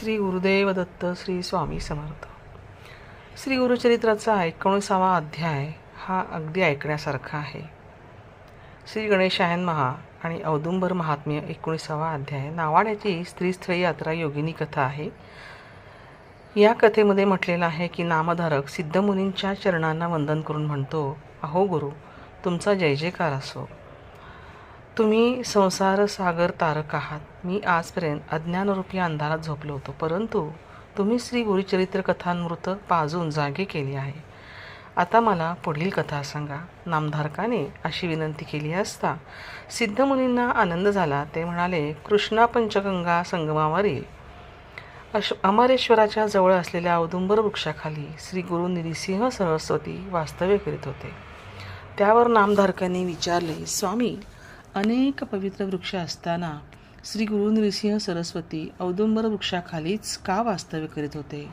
श्री गुरुदेव दत्त श्री स्वामी समर्थ. श्री गुरुचरित्राचा 19वा अध्याय हा अगदी ऐकण्यासारखा आहे. श्री गणेशायन महा आणि औदुंबर महात्म्य 19वा अध्याय नावाड्याची स्त्रीस्थळी यात्रा योगिनी कथा आहे. या कथेमध्ये म्हटलेलं आहे की नामधारक सिद्धमुनींच्या चरणांना वंदन करून म्हणतो, अहो गुरु, तुमचा जय जयकार असो. तुम्ही संसार सागर तारक आहात. मी आजपर्यंत अज्ञानरूपी अंधारात झोपलो होतो, परंतु तुम्ही श्री गुरुचरित्र कथामृत पाजून जागे केली आहे. आता मला पुढील कथा सांगा. नामधारकाने अशी विनंती केली असता सिद्धमुनींना आनंद झाला. ते म्हणाले, कृष्णा पंचगंगा संगमावरील अमरेश्वराच्या जवळ असलेल्या औदुंबर वृक्षाखाली श्री गुरु नृसिंह सरस्वती वास्तव्य करीत होते. त्यावर नामधारकांनी विचारले, स्वामी, अनेक पवित्र वृक्ष असताना श्री गुरु नृसिंह सरस्वती औदुंबर वृक्षाखालीच का वास्तव्य करीत होते?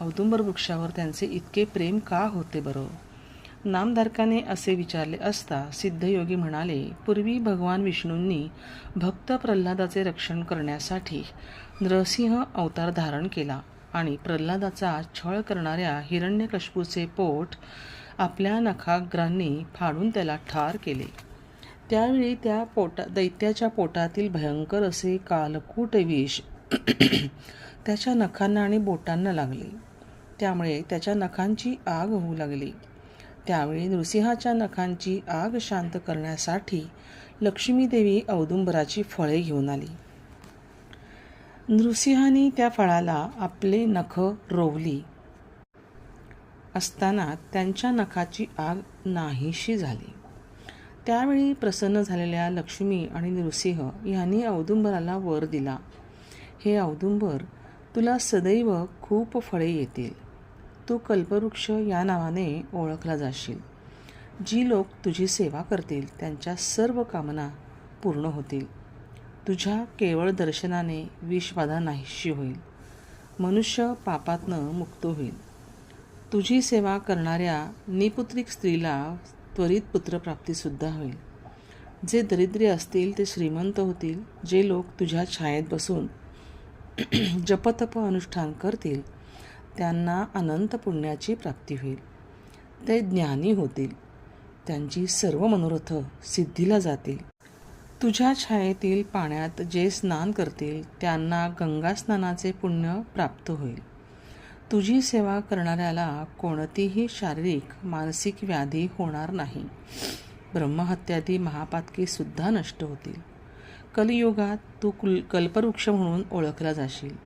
औदुंबर वृक्षावर त्यांचे इतके प्रेम का होते बरं? नामधारकाने असे विचारले असता सिद्धयोगी म्हणाले, पूर्वी भगवान विष्णूंनी भक्त प्रल्हादाचे रक्षण करण्यासाठी नृसिंह अवतार धारण केला आणि प्रल्हादाचा छळ करणाऱ्या हिरण्यकश्यपूचे पोट आपल्या नखाग्रांनी फाडून त्याला ठार केले. त्यावेळी त्या दैत्याच्या पोटातील भयंकर असे कालकूट विष त्याच्या नखांना आणि बोटांना लागले. त्यामुळे त्याच्या नखांची आग होऊ लागली. त्यावेळी नृसिंहाच्या नखांची आग शांत करण्यासाठी लक्ष्मी देवी औदुंबराची फळे घेऊन आली. नृसिंहाने त्या फळाला आपले नख रोवली असताना त्यांच्या नखाची आग नाहीशी झाली. त्यावेळी प्रसन्न झालेल्या लक्ष्मी आणि नृसिंह यांनी औदुंबराला वर दिला, हे औदुंबर, तुला सदैव खूप फळे येतील. तू कल्पवृक्ष या नावाने ओळखला जाशील. जी लोक तुझी सेवा करतील त्यांच्या सर्व कामना पूर्ण होतील. तुझ्या केवळ दर्शनाने विषबाधा नाहीशी होईल. मनुष्य पापातनं मुक्त होईल. तुझी सेवा करणाऱ्या निपुत्रिक स्त्रीला त्वरित पुत्रप्राप्तीसुद्धा होईल. जे दरिद्री असतील ते श्रीमंत होतील. जे लोक तुझ्या छायेत बसून जपतप अनुष्ठान करतील त्यांना अनंत पुण्याची प्राप्ती होईल. ते ज्ञानी होतील. त्यांची सर्व मनोरथ सिद्धीला जातील. तुझ्या छायेतील पाण्यात जे स्नान करतील त्यांना गंगा स्नानाचे पुण्य प्राप्त होईल. तुझी सेवा करणाऱ्याला कोणतीही शारीरिक मानसिक व्याधी होणार नाही. ब्रह्महत्यादी महापातके सुद्धा नष्ट होतील. कलियुगात तू कल्पवृक्ष म्हणून ओळखला जाशील.